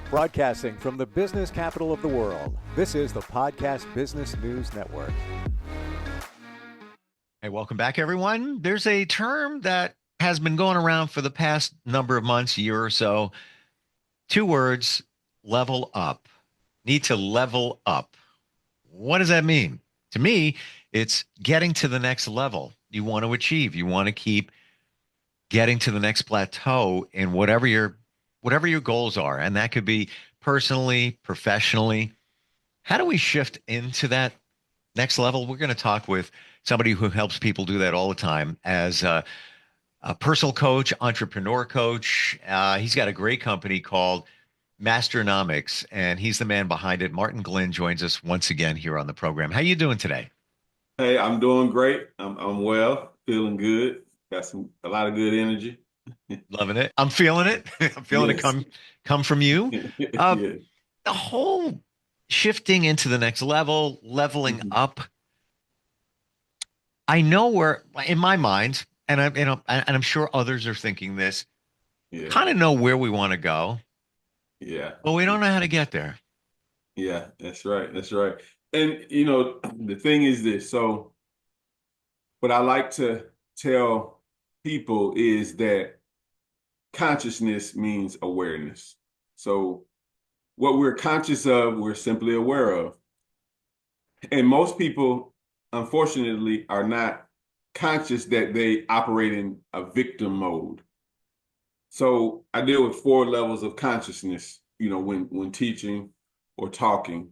Broadcasting from the business capital of the world, this is the Podcast Business News Network. Hey, welcome back, everyone. There's a term that has been going around for the past number of months, year or so. Two words, level up. Need to level up. What does that mean? To me, it's getting to the next level you want to achieve. You want to keep getting to the next plateau in whatever your goals are. And that could be personally, professionally. How do we shift into that next level? We're going to talk with somebody who helps people do that all the time as a personal coach, entrepreneur coach. He's got a great company called Masternomics, and he's the man behind it. Martin Glin joins us once again here on the program. How you doing today? Hey, I'm doing great. I'm well, feeling good. Got a lot of good energy. Loving it. I'm feeling it. I'm feeling it Yes. come from you. Uh, Yeah. the whole shifting into the next level, leveling Mhm. up. I know where, in my mind, and I'm sure others are thinking this. Yeah. Kind of know where we want to go, Yeah. but we don't know how to get there. Yeah. That's right. That's right. And the thing is this. So what I like to tell people is that consciousness means awareness. So what we're conscious of, we're simply aware of. And most people, unfortunately, are not conscious that they operate in a victim mode. So I deal with four levels of consciousness, when teaching or talking.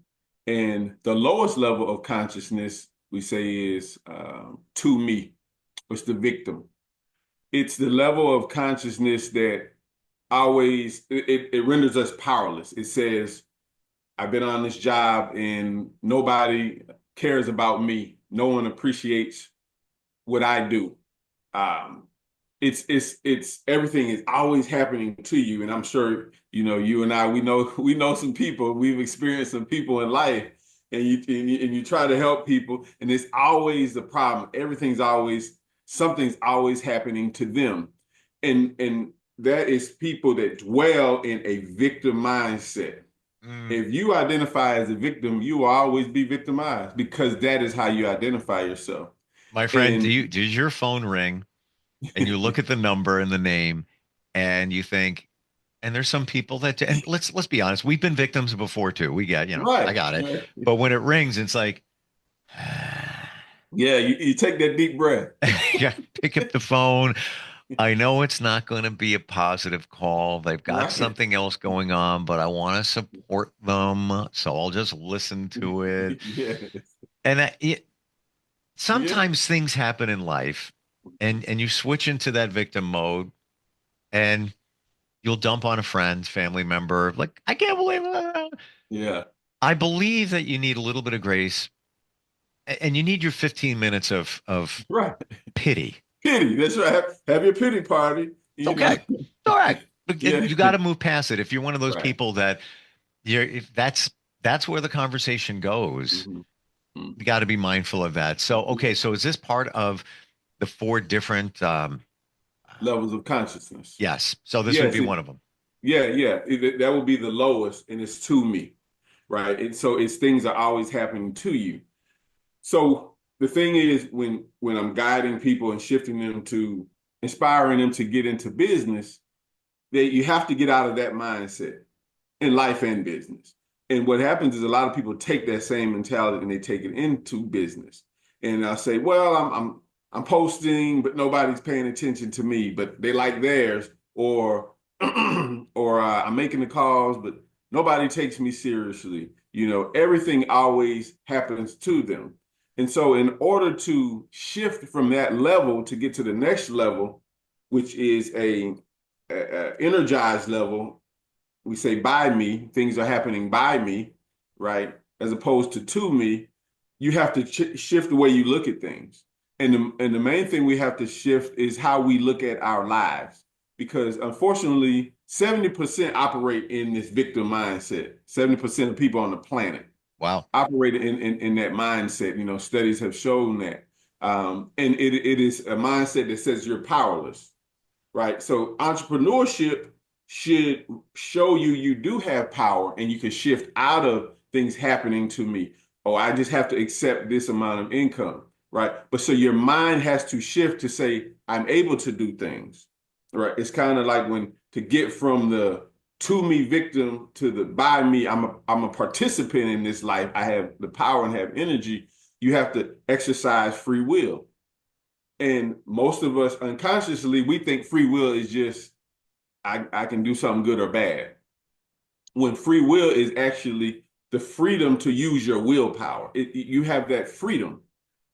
And the lowest level of consciousness, we say, is to me, it's the victim. It's the level of consciousness that always, it renders us powerless. It says, I've been on this job and nobody cares about me. No one appreciates what I do. Um, it's everything is always happening to you, and I'm sure you and I we know some people. We've experienced some people in life, and you try to help people, and it's always the problem. Something's always happening to them, and that is people that dwell in a victim mindset. Mm. If you identify as a victim, you will always be victimized because that is how you identify yourself. My friend, And does your phone ring and you look at the number and the name and you think, and there's some people that, and let's be honest, we've been victims before too. We got, I right, got it. right. But when it rings, it's like, Yeah, you take that deep breath. yeah, pick up the phone. I know it's not going to be a positive call. They've got Right. something else going on, but I want to support them. So I'll just listen to it. Yes. And Yeah. sometimes things happen in life and you switch into that victim mode and you'll dump on a friend, family member, like, I can't believe it. Yeah. I believe that you need a little bit of grace and you need your 15 minutes of Right. pity. Pity. That's right. Have your pity party. It's okay. It's all right. But Yeah. you got to move past it. If you're one of those Right. people that if that's where the conversation goes, Mhm. Mhm. you got to be mindful of that. So, okay. So is this part of the four different, Levels of consciousness. yes. So this would Yes. be one of them. Yeah. That would be the lowest, and it's to me, right? And so it's things are always happening to you. So the thing is, when I'm guiding people and shifting them to inspiring them to get into business, that you have to get out of that mindset in life and business. And what happens is a lot of people take that same mentality and they take it into business. And I say, well, I'm posting, but nobody's paying attention to me, but they like theirs, or I'm making the calls, but nobody takes me seriously. Everything always happens to them. And so, in order to shift from that level to get to the next level, which is a energized level, we say by me, things are happening by me, right? As opposed to me, you have to shift the way you look at things. And the main thing we have to shift is how we look at our lives. Because unfortunately, 70% operate in this victim mindset. 70% of people on the planet Wow. operate in that mindset. Studies have shown that. And it is a mindset that says you're powerless, right? So entrepreneurship should show you you do have power and you can shift out of things happening to me. Oh, I just have to accept this amount of income, right? But so your mind has to shift to say, I'm able to do things, right? It's kind of like when to get from the to me victim to the by me, I'm a participant in this life. I have the power and have energy. You have to exercise free will. And most of us unconsciously, we think free will is just I can do something good or bad. When free will is actually the freedom to use your willpower. You have that freedom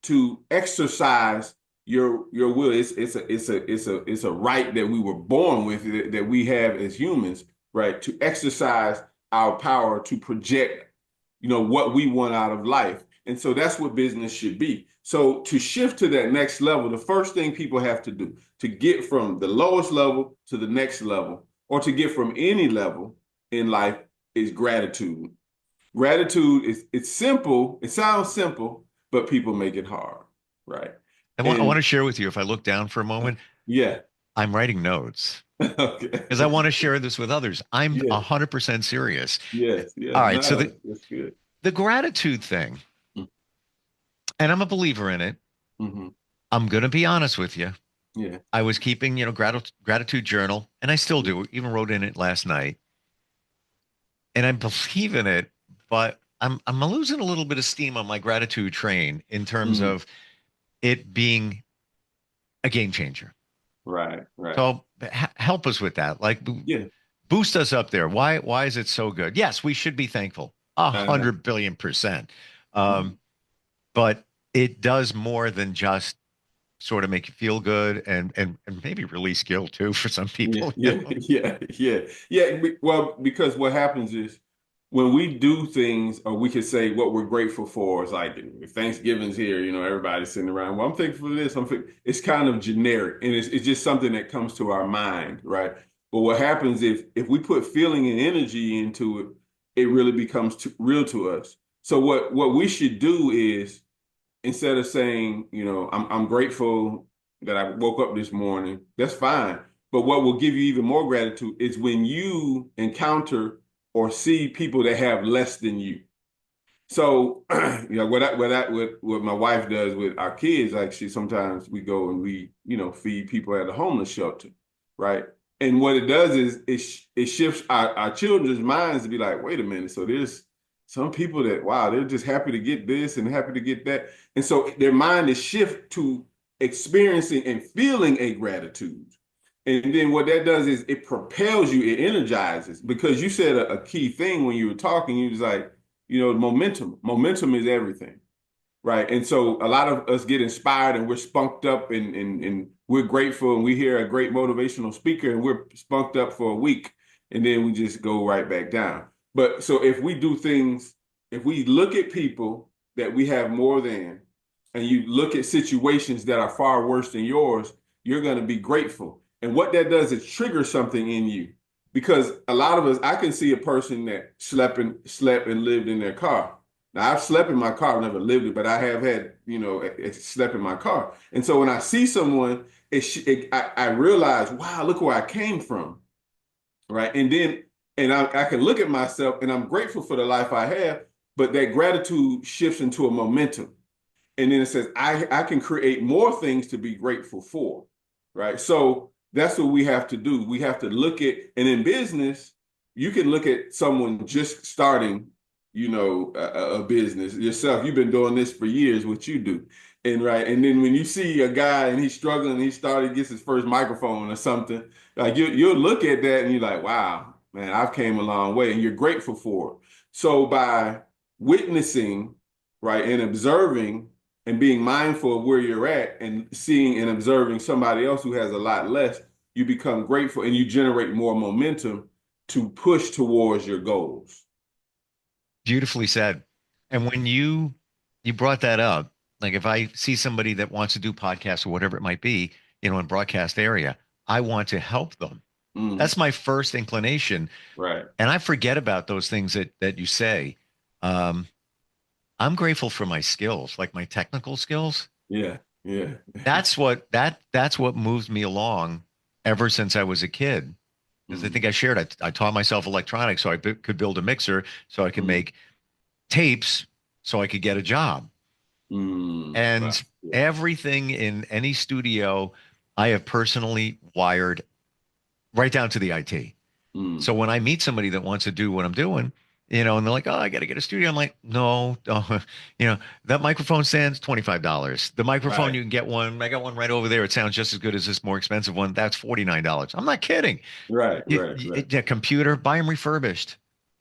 to exercise your will. It's a right that we were born with, that we have as humans, right? To exercise our power to project, what we want out of life. And so that's what business should be. So to shift to that next level, the first thing people have to do to get from the lowest level to the next level, or to get from any level in life, is gratitude. Gratitude it's simple. It sounds simple, but people make it hard, right? I want to share with you, if I look down for a moment, Yeah. I'm writing notes Okay. because I want to share this with others. I'm Yeah. 100% serious. Yes. Yes. All right. So No, that's good. the gratitude thing, and I'm a believer in it. Mm-hmm. I'm going to be honest with you. Yeah. I was keeping, gratitude journal, and I still do. Even wrote in it last night, and I believe in it, but I'm losing a little bit of steam on my gratitude train in terms Mm-hmm. of it being a game changer. Right. Right. So help us with that. Like Yeah. boost us up there. Why is it so good? Yes, we should be thankful. Uh-huh. 100 billion%. Mhm. But it does more than just sort of make you feel good and maybe release guilt too for some Yeah, people. yeah, yeah. Well, because what happens is when we do things, or we could say what we're grateful for, is like if Thanksgiving's here, everybody's sitting around. Well, I'm thankful for this. It's kind of generic, and it's just something that comes to our mind, right? But what happens if we put feeling and energy into it, it really becomes real to us. So what we should do is, instead of saying, I'm grateful that I woke up this morning, that's fine. But what will give you even more gratitude is when you encounter or see people that have less than you. So, what my wife does with our kids, like sometimes we go and we, feed people at a homeless shelter, right? And what it does is it shifts our children's minds to be like, wait a minute, so there's some people that, wow, they're just happy to get this and happy to get that. And so their mind is shift to experiencing and feeling a gratitude. And then what that does is it propels you, it energizes, because you said a key thing when you were talking. You was like, momentum. Momentum is everything, right? And so a lot of us get inspired and we're spunked up, and we're grateful, and we hear a great motivational speaker and we're spunked up for a week, and then we just go right back down. But so if we do things, if we look at people that we have more than, and you look at situations that are far worse than yours, you're going to be grateful. And what that does is trigger something in you. Because a lot of us, I can see a person that slept and lived in their car. Now, I've slept in my car, I've never lived it, but I have had, slept in my car. And so when I see someone, I realize, wow, look where I came from, right? And I can look at myself, and I'm grateful for the life I have, but that gratitude shifts into a momentum. And then it says, I can create more things to be grateful for, right? So that's what we have to do. We have to look at, and in business, you can look at someone just starting, a business yourself. You've been doing this for years, what you do. And right. And then when you see a guy and he's struggling, he started, gets his first microphone or something, like you'll look at that and you're like, wow, man, I've came a long way, and you're grateful for it. So by witnessing, right, and observing and being mindful of where you're at, and seeing and observing somebody else who has a lot less, you become grateful and you generate more momentum to push towards your goals. Beautifully said. And when you brought that up, like if I see somebody that wants to do podcasts or whatever it might be, in broadcast area, I want to help them. Mm, That's my first inclination. right. And I forget about those things that you say. Um, I'm grateful for my skills, like my technical skills. Yeah. Yeah. That's what moves me along ever since I was a kid. because I think I shared, I taught myself electronics so I could build a mixer so I could Mm, make tapes so I could get a job. right. And Yeah. everything in any studio I have personally wired right down to the IT. Mm, So when I meet somebody that wants to do what I'm doing, and they're like, "Oh, I got to get a studio." I'm like, "No, that microphone stands $25. The microphone right. you can get one. I got one right over there. It sounds just as good as this more expensive one. That's $49." I'm not kidding. Right. Right. Right. The computer, buy them refurbished.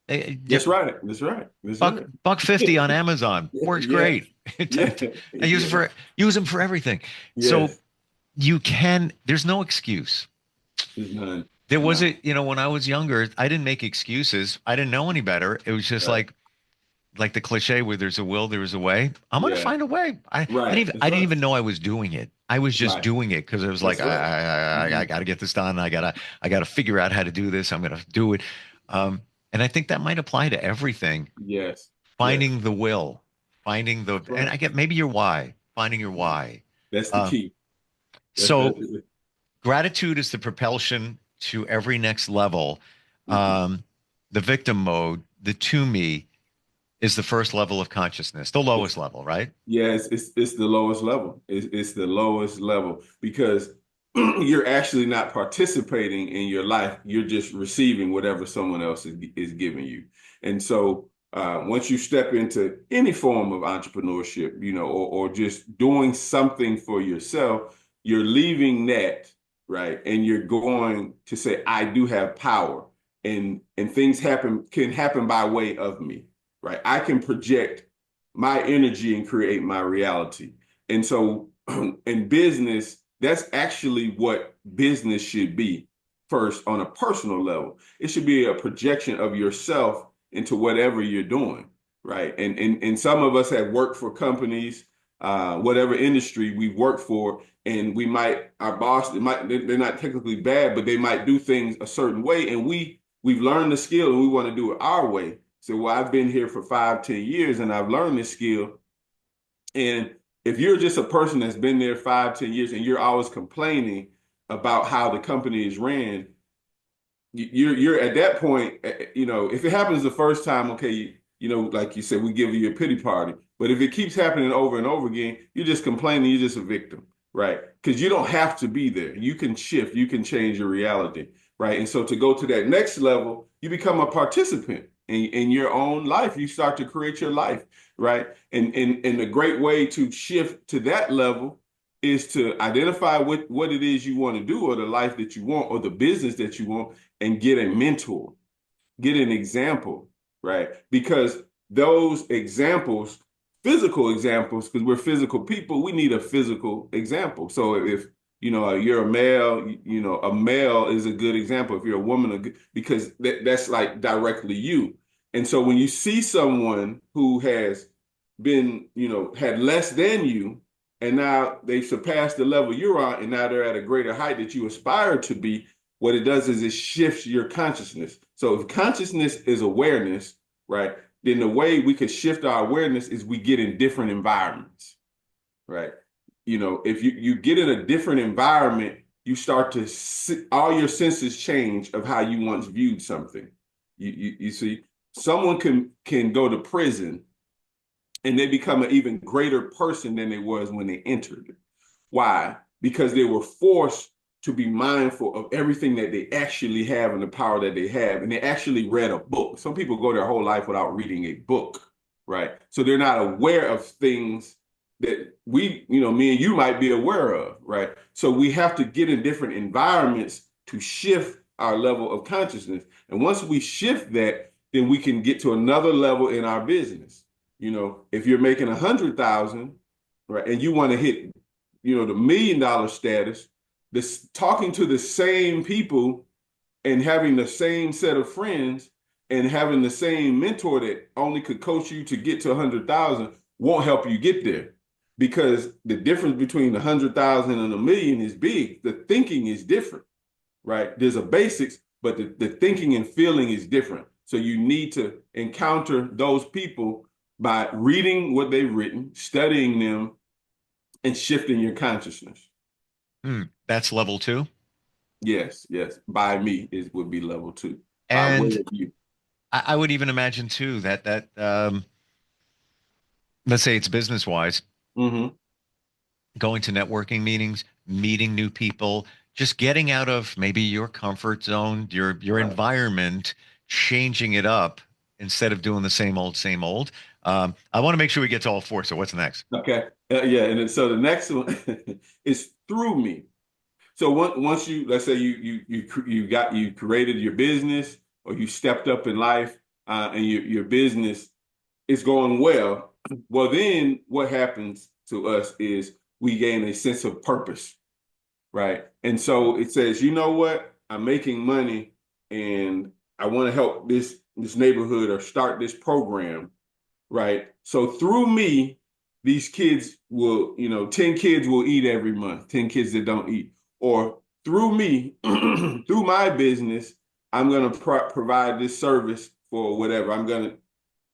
That's right. That's right. That's Buck right. buck 50 on Amazon works Yes. great. Yeah. I Yeah. use them for everything. So Yes. there's no excuse. There's none. There was None. when I was younger, I didn't make excuses. I didn't know any better. It was just Right. like the cliche where there's a will, there is a way. I'm gonna Yeah. find a way. Right. That's I didn't right. even know I was doing it. I was just Right. doing it because it was like That's right. I Hmm. got to get this done. I gotta figure out how to do this. I'm gonna do it. Um, and I think that might apply to everything. Yes. Yes. Finding the will, finding the That's and right. I get maybe your why, finding your why. That's the Um, key. That's so gratitude is the propulsion to every next level. mhm. Um, the victim mode, the to me, is the first level of consciousness, the lowest level, right? Yeah, it's the lowest level. It's the lowest level because you're actually not participating in your life. You're just receiving whatever someone else is giving you. And so once you step into any form of entrepreneurship, or just doing something for yourself, you're leaving that, right? And you're going to say, I do have power, and things can happen by way of me, right? I can project my energy and create my reality. And so in business, that's actually what business should be first on a personal level. It should be a projection of yourself into whatever you're doing, right? And some of us have worked for companies, whatever industry we work for, and our boss, they're not technically bad, but they might do things a certain way, and we've learned the skill and we want to do it our way. So, well, I've been here for 5, 10 years and I've learned this skill. And if you're just a person that's been there 5, 10 years and you're always complaining about how the company is ran, you're at that point, if it happens the first time, okay, like you said, we give you a pity party. But if it keeps happening over and over again, you're just complaining, you're just a victim, right? Because you don't have to be there. You can shift, you can change your reality, right? And so to go to that next level, you become a participant in your own life. You start to create your life, right? And a great way to shift to that level is to identify what it is you want to do, or the life that you want, or the business that you want, and get a mentor, get an example, right? Because those examples, physical examples, because we're physical people, we need a physical example. So if you're a male, a male is a good example. If you're a woman, because that's like directly you. And so when you see someone who has been, had less than you, and now they've surpassed the level you're on, and now they're at a greater height that you aspire to be, what it does is it shifts your consciousness. So if consciousness is awareness, right, then the way we could shift our awareness is we get in different environments, right? If you get in a different environment, you start to see, all your senses change of how you once viewed something. You see, someone can go to prison and they become an even greater person than they was when they entered. Why? Because they were forced to be mindful of everything that they actually have and the power that they have. And they actually read a book. Some people go their whole life without reading a book, right? So they're not aware of things that me and you might be aware of, right? So we have to get in different environments to shift our level of consciousness. And once we shift that, then we can get to another level in our business. If you're making 100,000, right, and you want to hit the $1 million status, this talking to the same people and having the same set of friends and having the same mentor that only could coach you to get to 100,000 won't help you get there, because the difference between 100,000 and 1 million is big. The thinking is different, right? There's a basics, but the thinking and feeling is different. So you need to encounter those people by reading what they've written, studying them, and shifting your consciousness. That's level two. Yes, yes. By me is would be level two. By way And of you. I would even imagine too that let's say it's business wise, Hmm. going to networking meetings, meeting new people, just getting out of maybe your comfort zone, your Right. environment, changing it up instead of doing the same old, same old. I want to make sure we get to all four. So what's next? Okay. Yeah. And then, so the next one is through me. So once you, let's say you created your business or you stepped up in life, and your business is going well. Well, then what happens to us is we gain a sense of purpose, right? And so it says, you know what? I'm making money and I want to help this neighborhood or start this program, right? So through me, these kids will, 10 kids will eat every month, 10 kids that don't eat. Or through me, through my business, I'm going to provide this service for whatever. I'm going to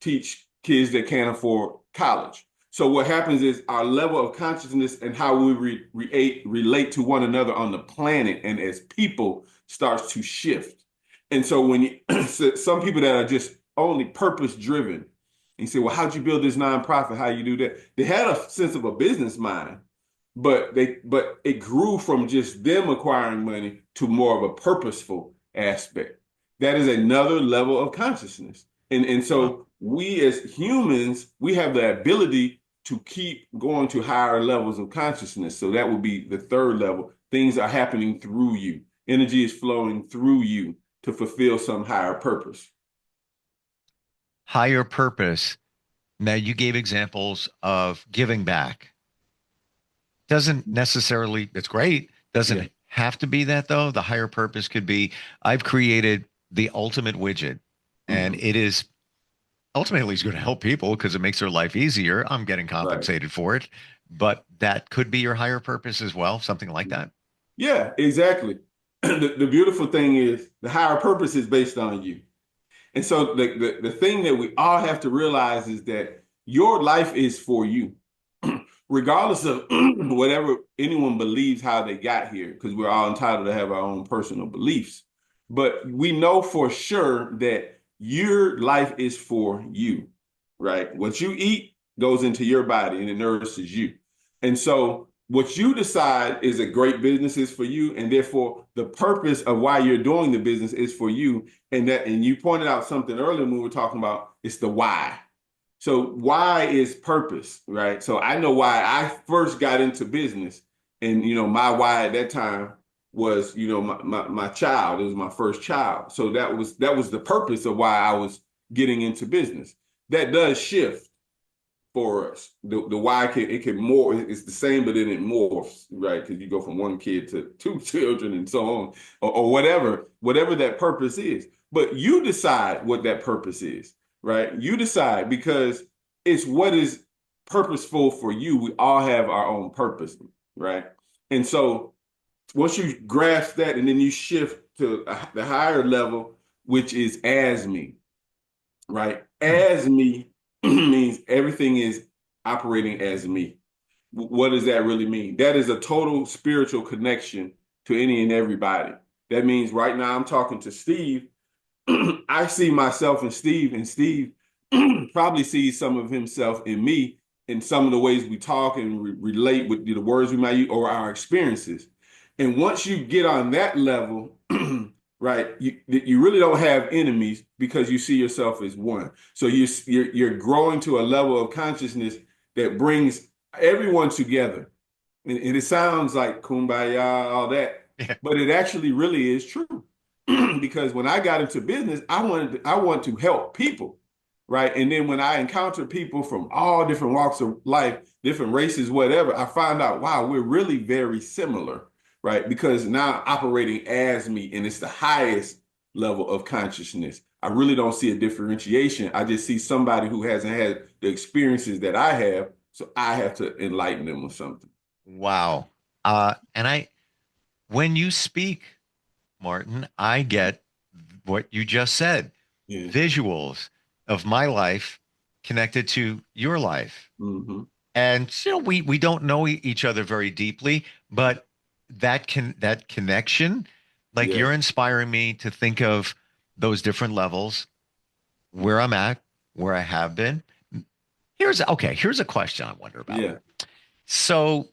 teach kids that can't afford college. So what happens is our level of consciousness and how we relate to one another on the planet and as people starts to shift. And so when so some people that are just only purpose driven, and you say, well, how'd you build this nonprofit? How you do that? They had a sense of a business mind, but it grew from just them acquiring money to more of a purposeful aspect. That is another level of consciousness. And Wow. so we as humans, we have the ability to keep going to higher levels of consciousness. So that would be the third level. Things are happening through you. Energy is flowing through you to fulfill some higher purpose. Higher purpose. Now you gave examples of giving back. Doesn't necessarily, it's great. Yeah. Doesn't have to be that though. The higher purpose could be I've created the ultimate widget and Hmm. it is ultimately is going to help people because it makes their life easier. I'm getting Right. compensated for it, but that could be your higher purpose as well, something like that. Yeah, exactly. The beautiful thing is the higher purpose is based on you. And so the thing that we all have to realize is that your life is for you, regardless of whatever anyone believes how they got here, because we're all entitled to have our own personal beliefs. But we know for sure that your life is for you, right? What you eat goes into your body and it nourishes you. And so what you decide is a great business is for you, and therefore the purpose of why you're doing the business is for you. And you pointed out something earlier when we were talking about it's the why. So why is purpose, right? So I know why I first got into business, and my why at that time was my child. It was my first child, so that was the purpose of why I was getting into business. That does shift for us. The why it can more. It's the same, but then it morphs, right? Because you go from one kid to two children and so on, or whatever that purpose is. But you decide what that purpose is, right? You decide because it's what is purposeful for you. We all have our own purpose, right? And so once you grasp that, and then you shift to the higher level, which is as me, right? Hmm. As me means everything is operating as me. What does that really mean? That is a total spiritual connection to any and everybody. That means right now I'm talking to Steve. I see myself in Steve, and Steve probably sees some of himself in me in some of the ways we talk and relate with the words we might use or our experiences. And once you get on that level, right, you really don't have enemies because you see yourself as one. So you're growing to a level of consciousness that brings everyone together. And it sounds like kumbaya, all that, Yeah. but it actually really is true. Because when I got into business, I want to help people, right? And then when I encounter people from all different walks of life, different races, whatever, I find out, wow, we're really very similar, right? Because now I'm operating as me, and it's the highest level of consciousness. I really don't see a differentiation. I just see somebody who hasn't had the experiences that I have, so I have to enlighten them with something. Wow. And when you speak, Martin, I get what you just said, Yeah. visuals of my life connected to your life. Hmm. And we don't know each other very deeply, but that connection Like Yeah. you're inspiring me to think of those different levels, where I'm at, where I have been. Here's a question I wonder about. Yeah. So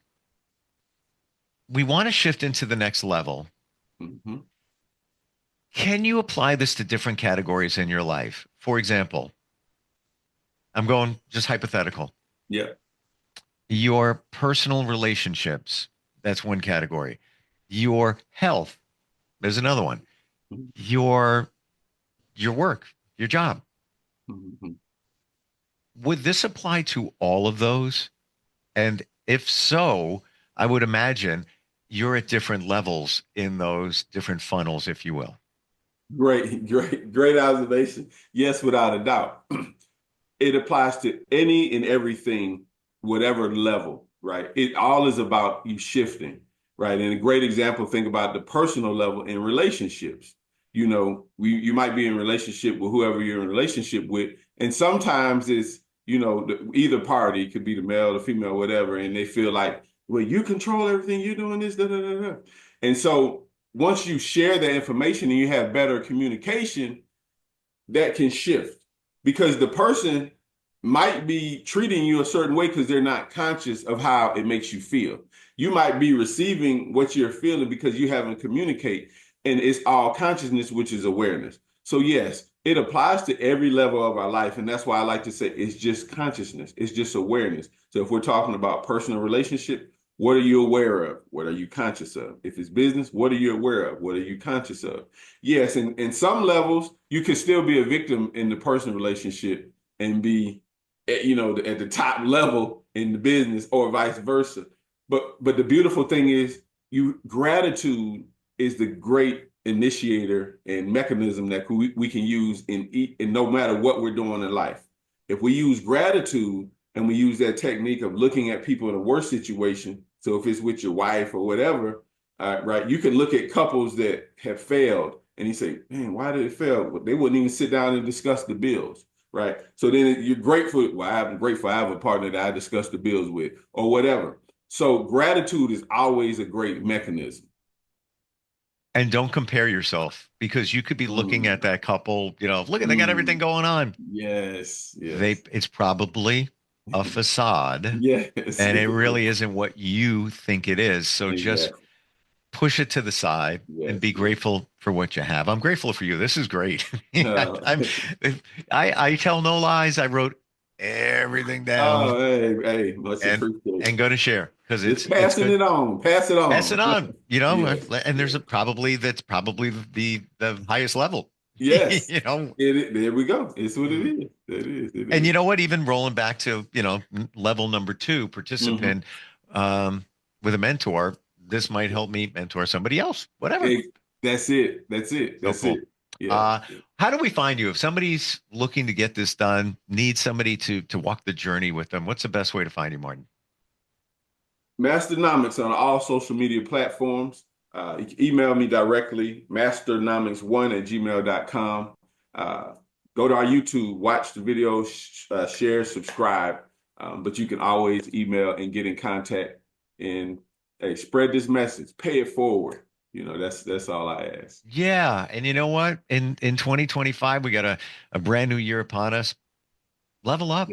we want to shift into the next level. Mm-hmm. Can you apply this to different categories in your life? For example, I'm going just hypothetical. Yeah. Your personal relationships, that's one category. Your health, there's another one. Mm-hmm. Your work, your job. Mm-hmm. Would this apply to all of those? And if so, I would imagine you're at different levels in those different funnels, if you will. Great observation. Yes, without a doubt. It applies to any and everything, whatever level, right? It all is about you shifting, right? And a great example, think about the personal level in relationships. You might be in a relationship with whoever you're in a relationship with, and sometimes it's, either party, could be the male, the female, whatever, and they feel like, well, you control everything, you're doing this, da, da, da, da. And so once you share that information and you have better communication, that can shift because the person might be treating you a certain way because they're not conscious of how it makes you feel. You might be receiving what you're feeling because you haven't communicated, and it's all consciousness, which is awareness. So yes, it applies to every level of our life, and that's why I like to say it's just consciousness. It's just awareness. So if we're talking about personal relationship, what are you aware of? What are you conscious of? If it's business, what are you aware of? What are you conscious of? Yes, and in some levels, you can still be a victim in the personal relationship and be, at the top level in the business, or vice versa. But the beautiful thing is, gratitude is the great initiator and mechanism that we can use in no matter what we're doing in life. If we use gratitude and we use that technique of looking at people in a worse situation, so if it's with your wife or whatever, right, you can look at couples that have failed and you say, man, why did it fail? Well, they wouldn't even sit down and discuss the bills, right? So then you're grateful. Well, I'm grateful I have a partner that I discuss the bills with or whatever. So gratitude is always a great mechanism. And don't compare yourself, because you could be looking at that couple, look at, they got everything going on. Yes. It's probably a facade, Yes. and it really isn't what you think it is. So just Exactly. push it to the side and be grateful for what you have. I'm grateful for you. This is great. I tell no lies. I wrote everything down Oh, hey, much and appreciated. going to share because Just it's passing good. it on. Pass it on. Pass it on. Yes. And there's that's probably the highest level. Yes. you know, There we go. It's what it is. It and is. you know what? Even rolling back to level number 2, Mm-hmm. participant with a mentor. This might help me mentor somebody else. Whatever. That's it. So That's cool. it. Yeah. How do we find you if somebody's looking to get this done? Needs somebody to walk the journey with them. What's the best way to find you, Martin? Masternomics on all social media platforms. You can email me directly, masternomics1@gmail.com. Go to our YouTube, watch the video, share, subscribe. But you can always email and get in contact and spread this message, pay it forward. That's all I ask. Yeah. And you know what? In 2025, we got a brand new year upon us. Level up.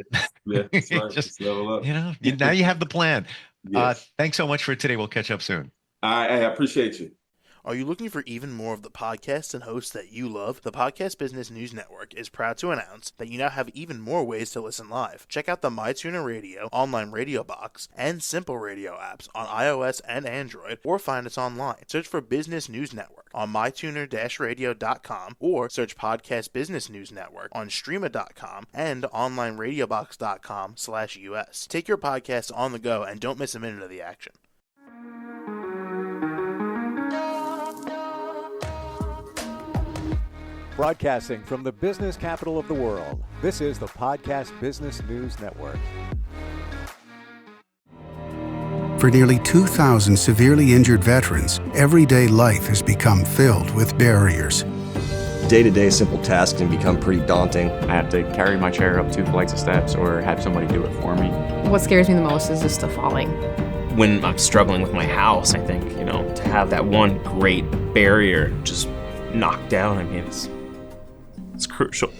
Yeah, that's right. Just, Let's level up. now you have the plan. Yes. Thanks so much for today. We'll catch up soon. I appreciate you. Are you looking for even more of the podcasts and hosts that you love? The Podcast Business News Network is proud to announce that you now have even more ways to listen live. Check out the MyTuner Radio, online radio box, and Simple Radio apps on iOS and Android, or find us online. Search for Business News Network on mytuner-radio.com, or search Podcast Business News Network on streama.com and onlineradiobox.com/US. Take your podcast on the go and don't miss a minute of the action. Broadcasting from the business capital of the world, this is the Podcast Business News Network. For nearly 2,000 severely injured veterans, everyday life has become filled with barriers. Day-to-day simple tasks can become pretty daunting. I have to carry my chair up 2 flights of steps or have somebody do it for me. What scares me the most is just the falling. When I'm struggling with my house, I think, to have that one great barrier just knocked down, I mean, it's crucial.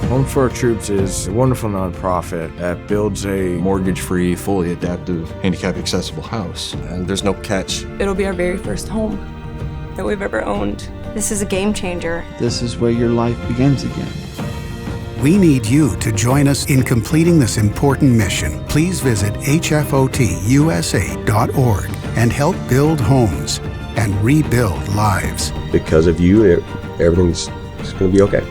Home for Our Troops is a wonderful nonprofit that builds a mortgage-free, fully adaptive, handicap-accessible house. And there's no catch. It'll be our very first home that we've ever owned. This is a game changer. This is where your life begins again. We need you to join us in completing this important mission. Please visit hfotusa.org and help build homes and rebuild lives. Because of you, everything's going to be okay.